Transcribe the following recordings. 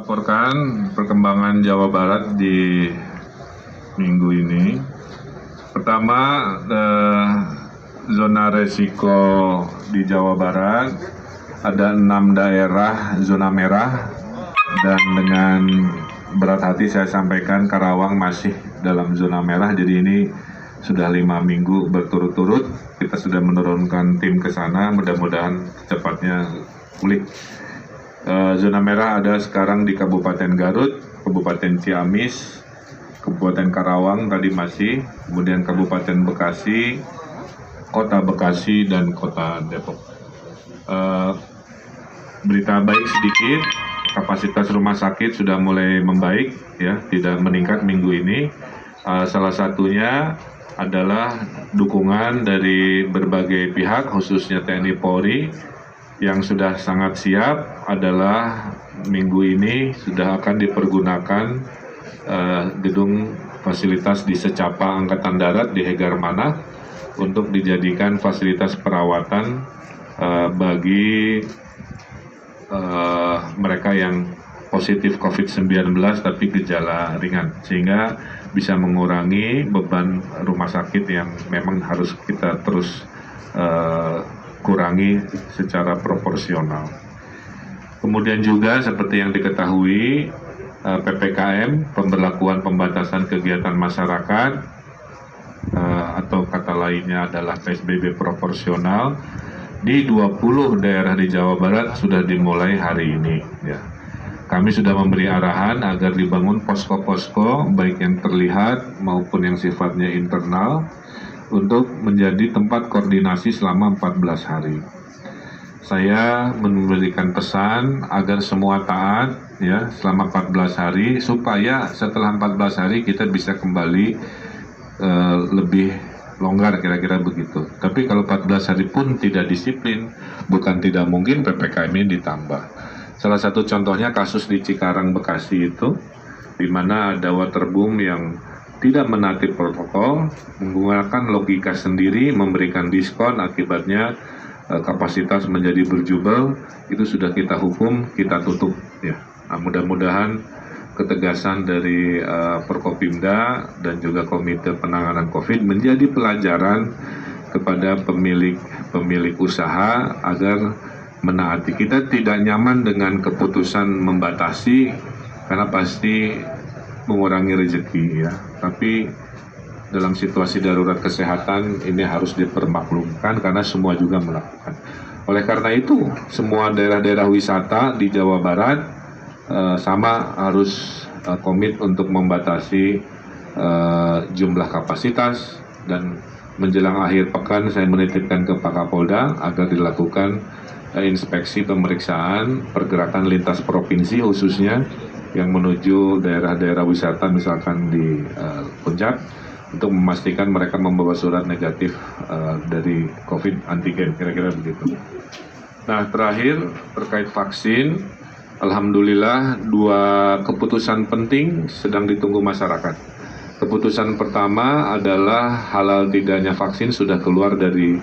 Laporkan perkembangan Jawa Barat di minggu ini. Pertama, zona resiko di Jawa Barat ada 6 daerah zona merah, dan dengan berat hati saya sampaikan Karawang masih dalam zona merah. Jadi ini sudah 5 minggu berturut-turut kita sudah menurunkan tim ke sana, mudah-mudahan cepatnya pulih. Zona merah ada sekarang di Kabupaten Garut, Kabupaten Ciamis, Kabupaten Karawang tadi masih, kemudian Kabupaten Bekasi, Kota Bekasi, dan Kota Depok. Berita baik sedikit, kapasitas rumah sakit sudah mulai membaik, ya, tidak meningkat minggu ini. Salah satunya adalah dukungan dari berbagai pihak, khususnya TNI Polri, yang sudah sangat siap. Adalah minggu ini sudah akan dipergunakan gedung fasilitas di Secapa Angkatan Darat di Hegarmanah untuk dijadikan fasilitas perawatan bagi mereka yang positif COVID-19 tapi gejala ringan, sehingga bisa mengurangi beban rumah sakit yang memang harus kita terus kurangi secara proporsional. Kemudian juga seperti yang diketahui, PPKM, pemberlakuan pembatasan kegiatan masyarakat, atau kata lainnya adalah PSBB proporsional, di 20 daerah di Jawa Barat sudah dimulai hari ini. Ya. Kami sudah memberi arahan agar dibangun posko-posko, baik yang terlihat maupun yang sifatnya internal, untuk menjadi tempat koordinasi selama 14 hari. Saya memberikan pesan agar semua taat, ya, selama 14 hari, supaya setelah 14 hari kita bisa kembali lebih longgar, kira-kira begitu. Tapi kalau 14 hari pun tidak disiplin, bukan tidak mungkin PPKM ini ditambah. Salah satu contohnya kasus di Cikarang, Bekasi itu, di mana ada waterboom yang tidak menaati protokol, menggunakan logika sendiri, memberikan diskon, akibatnya kapasitas menjadi berjubel. Itu sudah kita hukum, kita tutup. Ya. Nah, mudah-mudahan ketegasan dari Forkopimda dan juga Komite Penanganan COVID menjadi pelajaran kepada pemilik usaha agar menaati. Kita tidak nyaman dengan keputusan membatasi, karena pasti mengurangi rezeki, ya. Tapi dalam situasi darurat kesehatan ini harus dipermaklumkan karena semua juga melakukan. Oleh karena itu, semua daerah-daerah wisata di Jawa Barat sama harus komit untuk membatasi jumlah kapasitas, dan menjelang akhir pekan saya menitipkan ke Pak Kapolda agar dilakukan inspeksi pemeriksaan pergerakan lintas provinsi, khususnya yang menuju daerah-daerah wisata, misalkan di Puncak, untuk memastikan mereka membawa surat negatif dari COVID antigen, kira-kira begitu. Nah, terakhir terkait vaksin, alhamdulillah 2 keputusan penting sedang ditunggu masyarakat. Keputusan pertama adalah halal tidaknya vaksin sudah keluar dari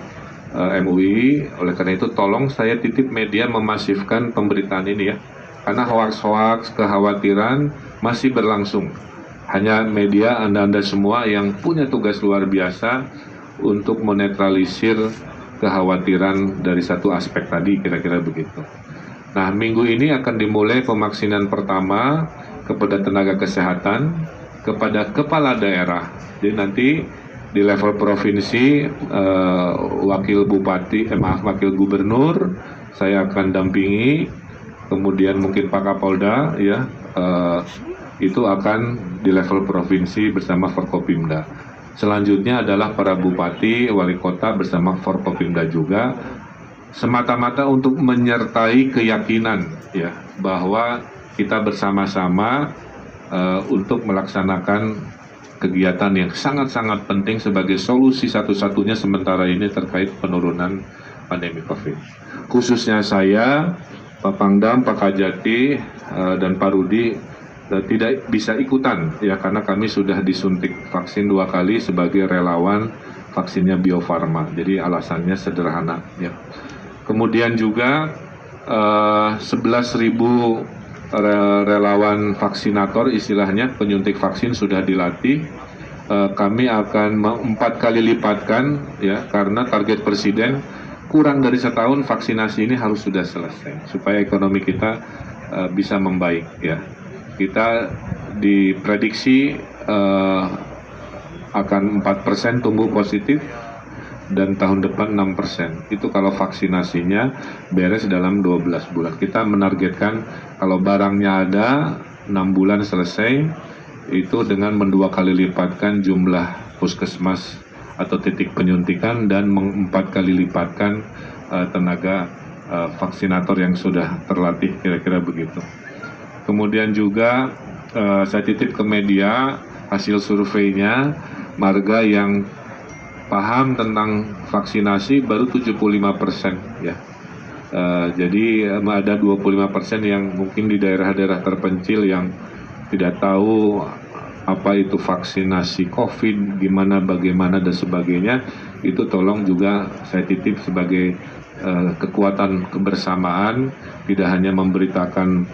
MUI. Oleh karena itu tolong saya titip media memasifkan pemberitaan ini, ya, karena hoaks-hoaks, kekhawatiran masih berlangsung. Hanya media, Anda semua yang punya tugas luar biasa untuk menetralisir kekhawatiran dari satu aspek tadi, kira-kira begitu. Nah, minggu ini akan dimulai pemaksinan pertama kepada tenaga kesehatan, kepada kepala daerah. Jadi nanti di level provinsi, wakil gubernur saya akan dampingi, kemudian mungkin Pak Kapolda, ya, itu akan di level provinsi bersama Forkopimda. Selanjutnya adalah para bupati, wali kota bersama Forkopimda juga, semata-mata untuk menyertai keyakinan, ya, bahwa kita bersama-sama untuk melaksanakan kegiatan yang sangat-sangat penting sebagai solusi satu-satunya sementara ini terkait penurunan pandemi COVID. Khususnya saya, Pak Pangdam, Pak Kajati, dan Pak Rudi tidak bisa ikutan, ya, karena kami sudah disuntik vaksin 2 kali sebagai relawan vaksinnya Bio Farma. Jadi alasannya sederhana, ya. Kemudian juga 11.000 relawan vaksinator, istilahnya penyuntik vaksin sudah dilatih. Kami akan 4 kali lipatkan, ya, karena target presiden kurang dari setahun vaksinasi ini harus sudah selesai supaya ekonomi kita bisa membaik, ya. Kita diprediksi akan 4% tumbuh positif dan tahun depan 6%. Itu kalau vaksinasinya beres dalam 12 bulan. Kita menargetkan kalau barangnya ada 6 bulan selesai, itu dengan 2 kali lipatkan jumlah puskesmas atau titik penyuntikan dan 4 kali lipatkan tenaga vaksinator yang sudah terlatih, kira-kira begitu. Kemudian juga saya titip ke media hasil surveinya, Marga yang paham tentang vaksinasi baru 75%, ya. Jadi ada 25% yang mungkin di daerah-daerah terpencil yang tidak tahu apa itu vaksinasi COVID, bagaimana dan sebagainya. Itu tolong juga saya titip sebagai kekuatan kebersamaan, tidak hanya memberitakan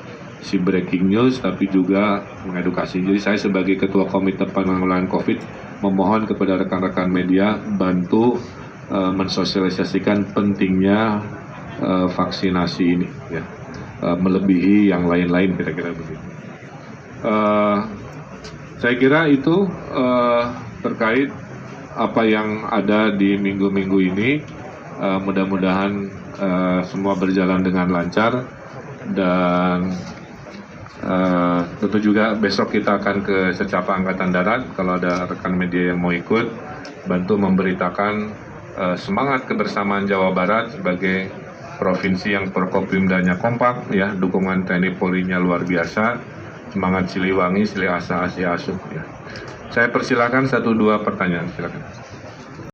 si breaking news tapi juga mengedukasi. Jadi saya sebagai Ketua Komite Penanggulangan COVID memohon kepada rekan-rekan media bantu mensosialisasikan pentingnya vaksinasi ini, ya, melebihi yang lain-lain, kira-kira begitu. Saya kira itu terkait apa yang ada di minggu-minggu ini. Mudah-mudahan semua berjalan dengan lancar, dan tentu juga besok kita akan ke Secapa Angkatan Darat. Kalau ada rekan media yang mau ikut, bantu memberitakan semangat kebersamaan Jawa Barat sebagai provinsi yang Prokopimdanya kompak, ya, dukungan TNI Polri-nya luar biasa, semangat Siliwangi, Sili Asa, Asi Asuh, ya. Saya persilakan 1-2 pertanyaan, silakan.